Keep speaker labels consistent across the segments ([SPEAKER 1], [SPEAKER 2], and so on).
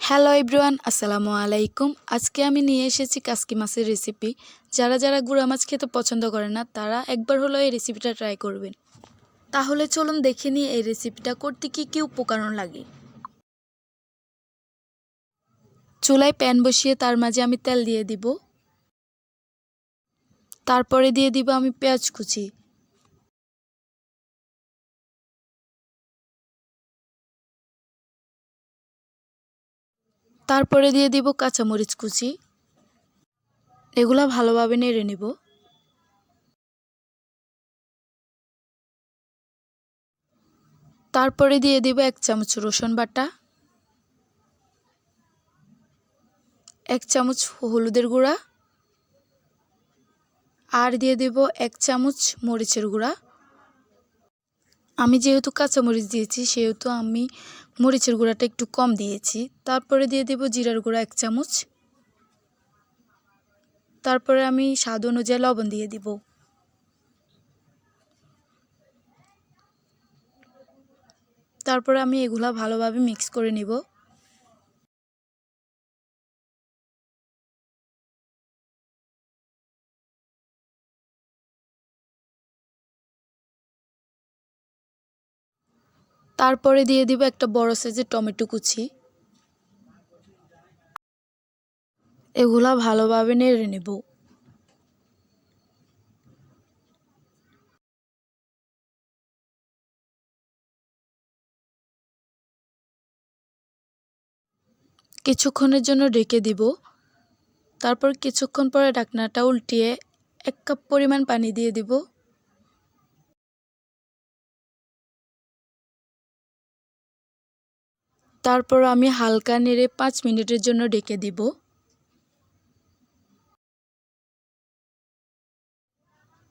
[SPEAKER 1] Hello everyone, আসসালামু আলাইকুম। আজকে আমি নিয়ে এসেছি কাসকি মাছের রেসিপি। যারা গুঁড়া মাছ খেতে পছন্দ করে না তারা একবার হলো এই রেসিপিটা ট্রাই করবেন। তাহলে চলুন দেখে নিই এই রেসিপিটা করতে কী কী উপকরণ লাগে। চুলায় প্যান বসিয়ে তার মাঝে আমি তেল দিয়ে দিব। তারপরে দিয়ে দিব আমি পেঁয়াজ কুচি। তারপরে দিয়ে দিব কাঁচামরিচ কুচি। এগুলা ভালোভাবে নেড়ে নিব। তারপরে দিয়ে দিব 1 চামচ রসুন বাটা, 1 চামচ হলুদের গুঁড়া, আর দিয়ে দেব 1 চামচ মরিচের গুঁড়া। আমি যেহেতু কাঁচামরিচ দিয়েছি সেহেতু আমি মরিচের গুঁড়াটা একটু কম দিয়েছি। তারপরে দিয়ে দেব জিরার গুঁড়া 1 চামচ। তারপরে আমি স্বাদ অনুযায়ী লবণ দিয়ে দিব। তারপরে আমি এগুলা ভালোভাবে মিক্স করে নিব। তারপরে দিয়ে দিব একটা বড় সাইজের টমেটো কুচি। এগুলা ভালোভাবে নেড়ে নেব। কিছুক্ষণের জন্য ঢেকে দিব। তারপর কিছুক্ষণ পরে ঢাকনাটা উল্টিয়ে 1 কাপ পরিমাণ পানি দিয়ে দিব। তারপর আমি হালকা নেড়ে 5 মিনিটের জন্য ঢেকে দিব।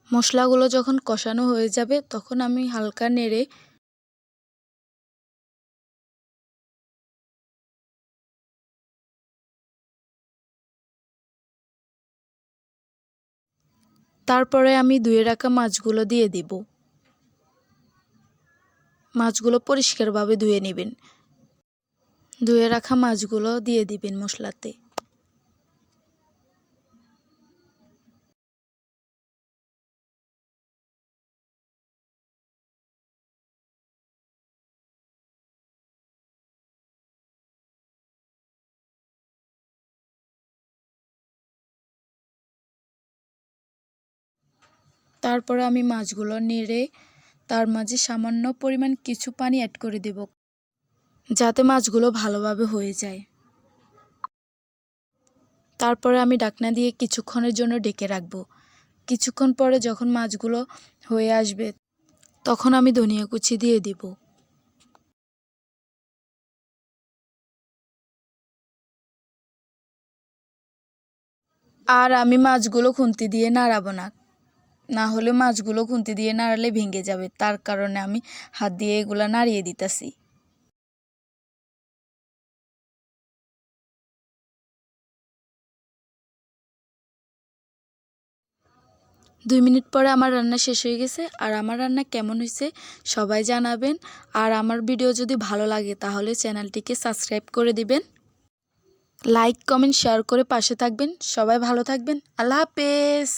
[SPEAKER 1] মশলাগুলো যখন কষানো হয়ে যাবে তখন আমি হালকা নেড়ে তারপরে আমি ধুয়ে রাখা মাছগুলো দিয়ে দিব। মাছগুলো পরিষ্কারভাবে ধুয়ে নেবেন। ধুয়ে রাখা মাছগুলো দিয়ে দিবেন মশলাতে। তারপরে আমি মাছগুলো নেড়ে তার মাঝে সামান্য পরিমাণ কিছু পানি অ্যাড করে দেব, যাতে মাছগুলো ভালোভাবে হয়ে যায়। তারপরে আমি ঢাকনা দিয়ে কিছুক্ষণের জন্য ঢেকে রাখবো। কিছুক্ষণ পরে যখন মাছগুলো হয়ে আসবে তখন আমি ধনিয়া কুচি দিয়ে দিব। আর আমি মাছগুলো খুন্তি দিয়ে নাড়াবো না, না হলে মাছগুলো খুন্তি দিয়ে নাড়ালে ভেঙে যাবে, তার কারণে আমি হাত দিয়ে এগুলা নাড়িয়ে দিতেছি। 2 মিনিট পরে আমার রান্না শেষ হয়ে গেছে। আর আমার রান্না কেমন হয়েছে সবাই জানাবেন। আর আমার ভিডিও যদি ভালো লাগে তাহলে চ্যানেলটিকে সাবস্ক্রাইব করে দিবেন। লাইক কমেন্ট শেয়ার করে পাশে থাকবেন। সবাই ভালো থাকবেন। আল্লাহ হাফেজ।